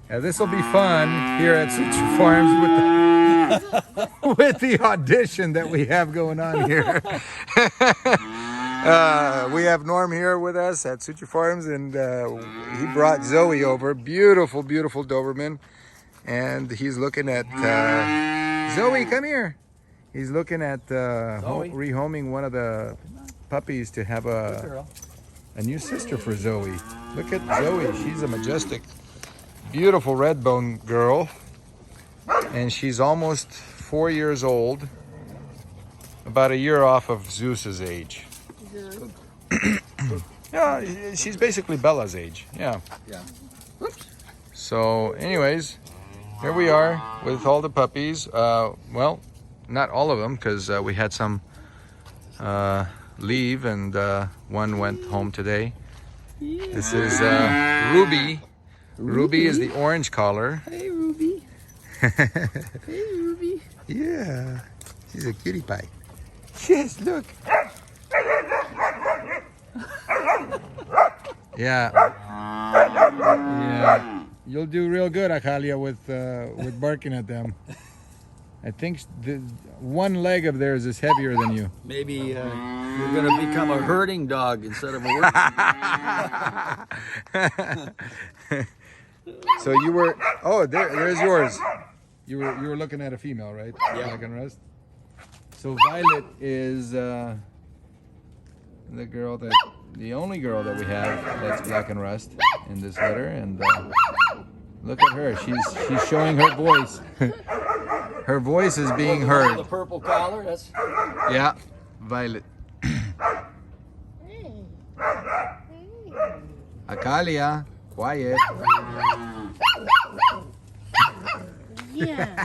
Yeah, this will be fun here at Suture Farms with the audition that we have going on here. We have Norm here with us at Suture Farms, and he brought Zoe over. Beautiful, beautiful Doberman. And he's looking at... Zoe, come here. He's looking at rehoming one of the puppies to have a new sister for Zoe. Look at Zoe. She's a majestic, beautiful red bone girl. And she's almost 4 years old. About a year off of Zeus's age. Yeah, she's basically Bella's age. Yeah. Oops. So, anyways, here we are with all the puppies. Well, not all of them, because we had some leave, and one went home today. This is Ruby. Ruby is the orange collar. Hey, Ruby. Hey, Ruby. Yeah, she's a cutie pie. Yes, look. Yeah. Yeah. You'll do real good, Akalia, with barking at them. I think the one leg of theirs is heavier than you. Maybe you're going to become a herding dog instead of a working. So you were, there's yours. You were looking at a female, right? Yeah. Black and Rust. So Violet is the only girl that we have that's Black and Rust in this litter, and look at her. She's showing her voice. Her voice is being heard. The purple collar. That's yeah, Violet. Akalia, quiet. Yeah,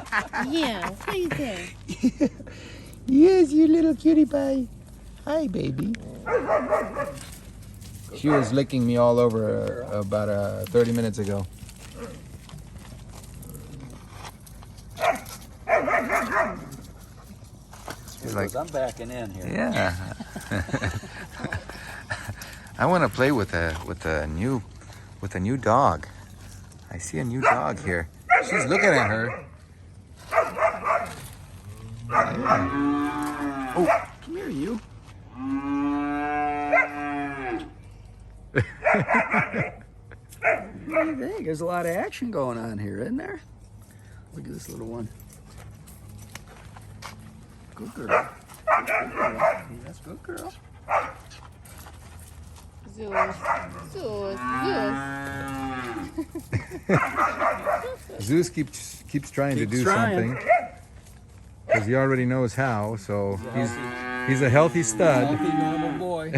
what is that? Yes, you little cutie pie. Hi, baby. She was licking me all over about 30 minutes ago. She's like, I'm backing in here. yeah. I want to play with a new dog. I see a new dog here. She's looking at her. Yeah. Oh, come here, you. What do you think? There's a lot of action going on here, isn't there? Look at this little one. Good girl. Good girl. That's good girl. Zeus. Zeus keeps trying to do something because he already knows how. So he's a healthy stud. Healthy, normal boy.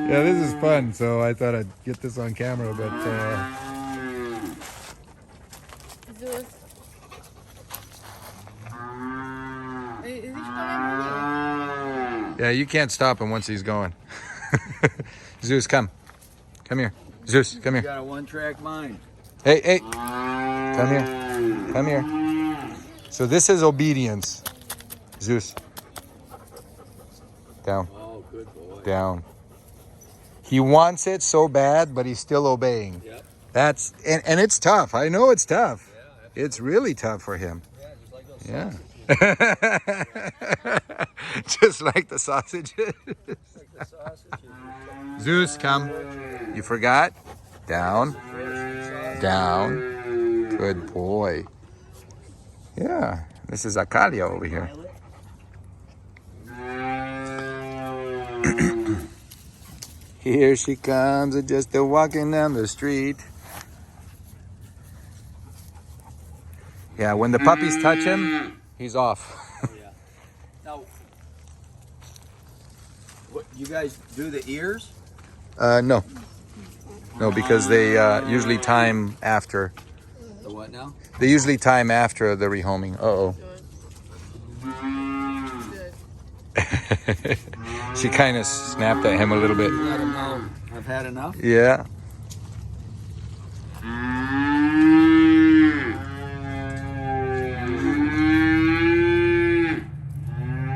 Yeah, this is fun. So I thought I'd get this on camera, but Zeus. yeah, you can't stop him once he's going. Zeus, come here. Zeus, come You here. got a one-track mind. Hey, come here. So this is obedience. Zeus, down. Oh, good boy. Down. He wants it so bad, but he's still obeying. Yep. That's and it's tough. I know it's tough. Yeah, It's really tough for him. yeah, just like those Yeah. sausages. Just like the sausages. Like the sausages. Zeus, come. You forgot? Down. Down. Good boy. Yeah. This is Akalia over here. Here she comes, just walking down the street. Yeah, when the puppies touch him, he's off. Yeah. Now, what you guys do the ears? No. No, because they usually time after. The what now? They usually time after the rehoming. Uh-oh. She kind of snapped at him a little bit. Let him know I've had enough. Yeah.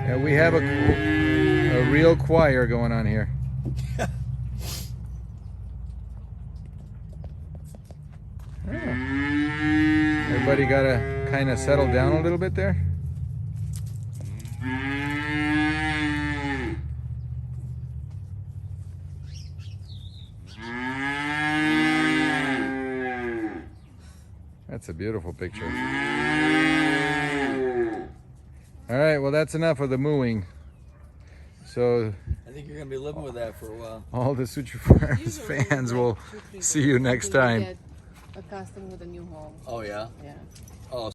Yeah, we have a real choir going on here. Everybody got to kind of settle down a little bit there. That's a beautiful picture. All right, well, that's enough of the mooing. So I think you're gonna be living with that for a while. all the Suture Farms Usually fans like will 2-3 see you days next until we time. get accustomed with a new home. Oh yeah. Yeah. Oh,